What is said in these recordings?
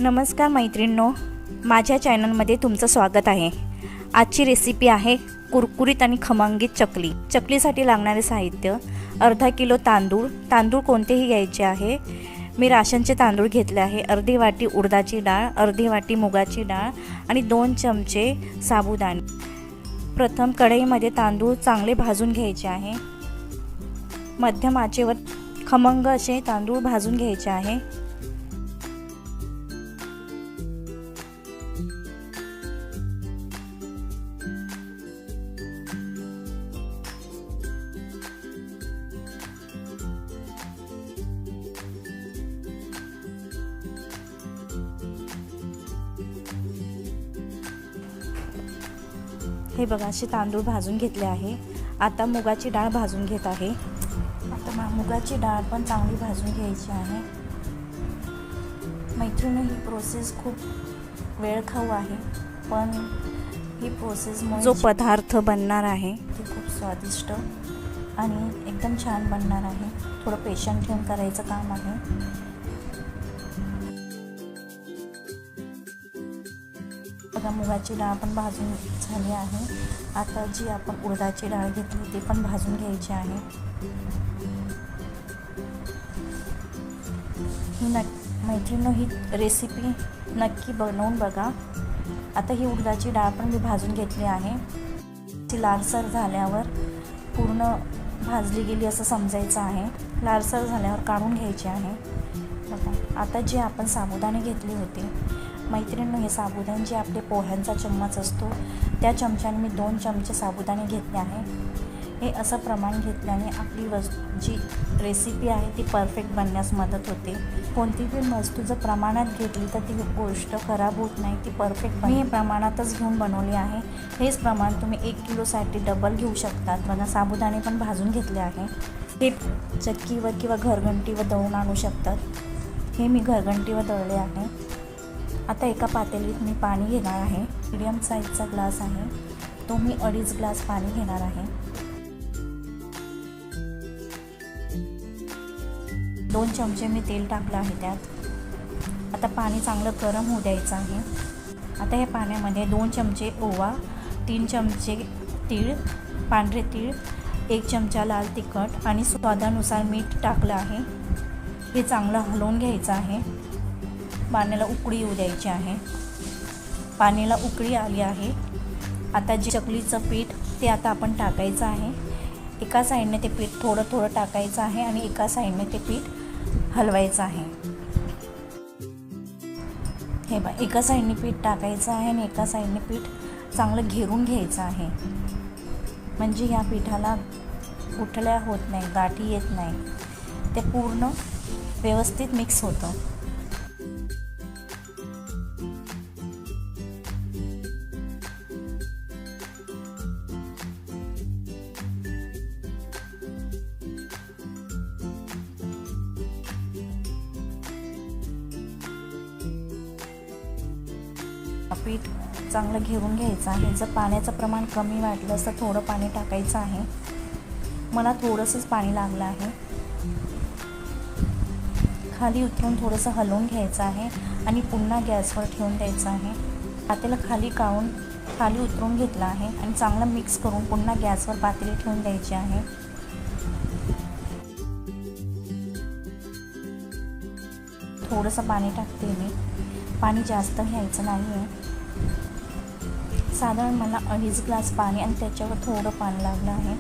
नमस्कार मैत्रिणींनो, माझ्या चॅनलमध्ये तुमचं स्वागत आहे। आजची रेसिपी आहे कुरकुरीत आणि खमंगीत चकली। चकलीसाठी लागणारे साहित्य: अर्धा किलो तांदूळ। तांदूळ कोणतेही घ्यायचे आहे। मी राशनचे तांदूळ घेतले आहे। अर्धी वाटी उडदाची डाळ, अर्धी वाटी मुगाची डाळ आणि 2 चमचे साबुदाणे। प्रथम कढईमध्ये तांदूळ चांगले भाजून घ्यायचे आहे। मध्यम आचेवर खमंग असे तांदूळ भाजून घ्यायचे आहे। हे बघा, असे तांदूळ भाजून घेतले आहे। आता मुगाची डाळ भाजून घेत आहे। आता मुगाची डाळ पण चांगली भाजून घ्यायची आहे। मैत्रिणी, ही प्रोसेस खूप वेळखाऊ आहे, पण ही प्रोसेस जो पदार्थ बनणार आहे ते खूप स्वादिष्ट आणि एकदम छान बनणार आहे। थोडं पेशंट ठेवून करायचं काम आहे। बघा, मुगाची डाळ पण भाजून झाली आहे। आता जी आपण उडदाची डाळ घेतली ती पण भाजून घ्यायची आहे। मैत्रिणींनो, ही रेसिपी नक्की बनवून बघा। आता ही उडदाची डाळ पण मी भाजून घेतली आहे। ती लालसर झाल्यावर पूर्ण भाजली गेली असं समजायचं आहे। लालसर झाल्यावर काढून घ्यायची आहे। बघा, आता जे आपण साबुदाणे घेतले होते मैत्रिणींनो, हे साबुदाणे जे आपले पोह्यांचा चम्मच असतो त्या चमच्याने मी 2 चमचे साबुदाणे घेतले आहे। हे असं प्रमाण घेतल्याने आपली जी रेसिपी आहे ती परफेक्ट बनण्यास मदत होते। कोणती पण वस्तू जर प्रमाणात घेतली तर ती गोष्ट खराब होत नाही, ती परफेक्ट मी हे प्रमाणातच घेऊन बनवली आहे। हेच प्रमाण तुम्ही 1 किलोसाठी डबल घेऊ शकतात। बघा, साबुदाणे पण भाजून घेतले आहे। हे चक्कीवर किंवा घरघंटीवर दळून आणू शकतात। हे मी घरघंटीवर दळले आहे। आता एका पातेलीत मी पाणी घेणार आहे। मीडियम साईजचा ग्लास आहे तो मी 2.5 ग्लास पाणी घेणार आहे। 2 चमचे मी तेल टाकलं आहे त्यात। आता पाणी चांगलं गरम होऊ द्यायचं आहे। आता या पाण्यामध्ये 2 चमचे ओवा, 3 चमचे तीळ, पांढरे तीळ, 1 चमचा लाल तिखट आणि स्वादानुसार मीठ टाकलं आहे। हे चांगलं हलवून घ्यायचं आहे। पाण्याला उकळी येऊ द्यायची आहे। पाण्याला उकळी आली आहे। आता जे चकलीचं पीठ ते आता आपण टाकायचं आहे। एका साईडने ते पीठ थोडं थोडं टाकायचं आहे आणि एका साईडने ते पीठ हलवायचं आहे। हे बघा, एका साईडने पीठ टाकायचं आहे आणि एका साईडने पीठ चांगलं घेरून घ्यायचं आहे। म्हणजे या पिठाला गुठळ्या होत नाही, गाठी येत नाही, ते पूर्ण व्यवस्थित मिक्स होतं। पीठ चांगलं घेरून घ्यायचं आहे। जर पाण्याचं प्रमाण कमी वाटलं तर थोडं पाणी टाकायचं आहे। मला थोडंसंच पाणी लागलं आहे। खाली उतरून थोडंसं हलवून घ्यायचं आहे आणि पुन्हा गॅसवर ठेवून द्यायचं आहे। पातेलं खाली उतरून घेतलं आहे आणि चांगलं मिक्स करून पुन्हा गॅसवर पातेली ठेवून द्यायची आहे। थोडंसं पाणी टाकते मी, पाणी जास्त घ्यायचं नाही आहे। साधारण मला 2.5 ग्लास पाणी आणि त्याच्यावर थोडं पाणी लागलं आहे।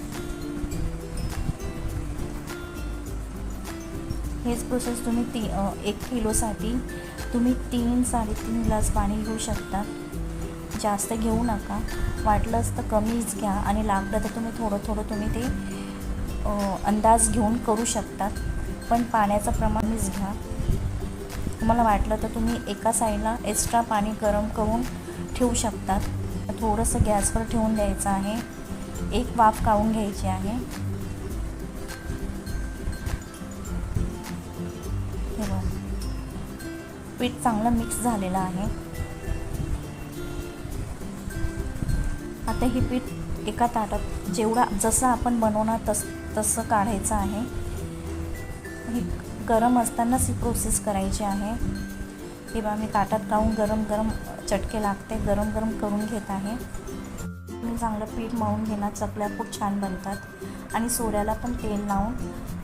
हेच प्रोसेस तुम्ही 1 किलोसाठी तुम्ही 3-3.5 ग्लास पाणी घेऊ शकता। जास्त घेऊ नका, वाटलंच तर कमीच घ्या आणि लागलं तर तुम्ही थोडं तुम्ही ते अंदाज घेऊन करू शकतात, पण पाण्याचं प्रमाणच घ्या। तुम्हाला वाटलं तर तुम्ही एका साईडला एक्स्ट्रा पाणी गरम करून ठेवू शकतात। थोडंसं गॅसवर ठेवून द्यायचं आहे। एक वाफ काढून घ्यायची आहे। हे बघा, पीठ चांगलं मिक्स झालेलं आहे। आता हे पीठ एका ताटात जसं आपण बनवणार तसं काढायचं आहे। ही गरम असतानाच ही प्रोसेस करायची आहे। हे बघा मी ताटात काढून गरम गरम चटके लागते गरम गरम करून घेत आहे. मी चांगलं पीठ मळून घेणार. चकल्या खूप छान बनतात. आणि सोऱ्याला पण तेल लावून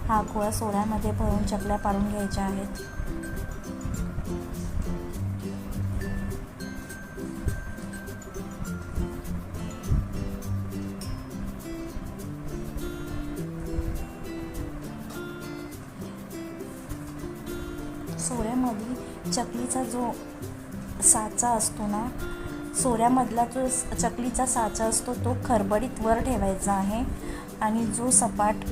हा गोळा सोऱ्यामध्ये भरून चकल्या पाडून घ्यायच्या आहेत. सोऱ्यामध्ये चकलीचा जो साचा असतो ना, सोऱ्यामधला जो चकलीचा साचा असतो तो खरबडीत वर ठेवायचा आहे आणि जो सपाट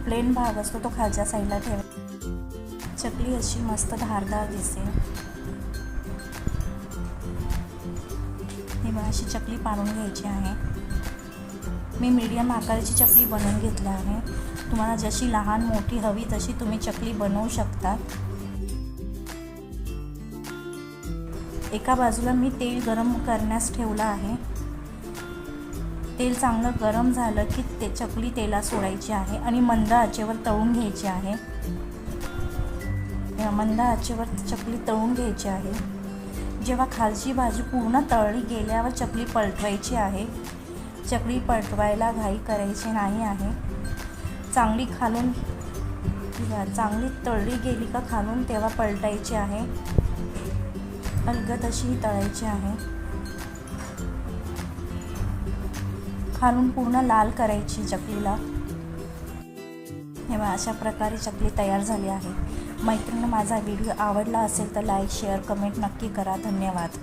प्लेन भाग असतो तो खालच्या साईडला ठेवायचा. चकली अशी मस्त धारदार दिसेल. ही बघा अशी चकली पाडून घ्यायची आहे. मी मीडियम आकाराची चकली बनवून घेतली आहे. तुम्हाला जशी लहान मोठी हवी तशी तुम्ही चकली बनवू शकता. एका बाजूला मी तेल गरम करण्यास ठेवलं आहे. तेल चांगलं गरम झालं की ते चकली तेलात सोडायची आहे आणि मंद आचेवर तळून घ्यायची आहे. मंद आचेवर चकली तळून घ्यायची आहे. जेव्हा खालची बाजू पूर्ण तळली गेल्यावर चकली पलटवायची आहे. चकली पलटवायला घाई करायची नाही आहे. चांगली खालून चांगली तळली गेली का खालून तेव्हा पलटायची आहे. अलगद अशी तळायची आहे. खालून पूर्ण लाल करायची चकलीला. हे बघा अशा प्रकारे चकली तयार झाली आहे. मैत्रिणी माझा व्हिडिओ आवडला असेल तर लाईक शेअर कमेंट नक्की करा. धन्यवाद.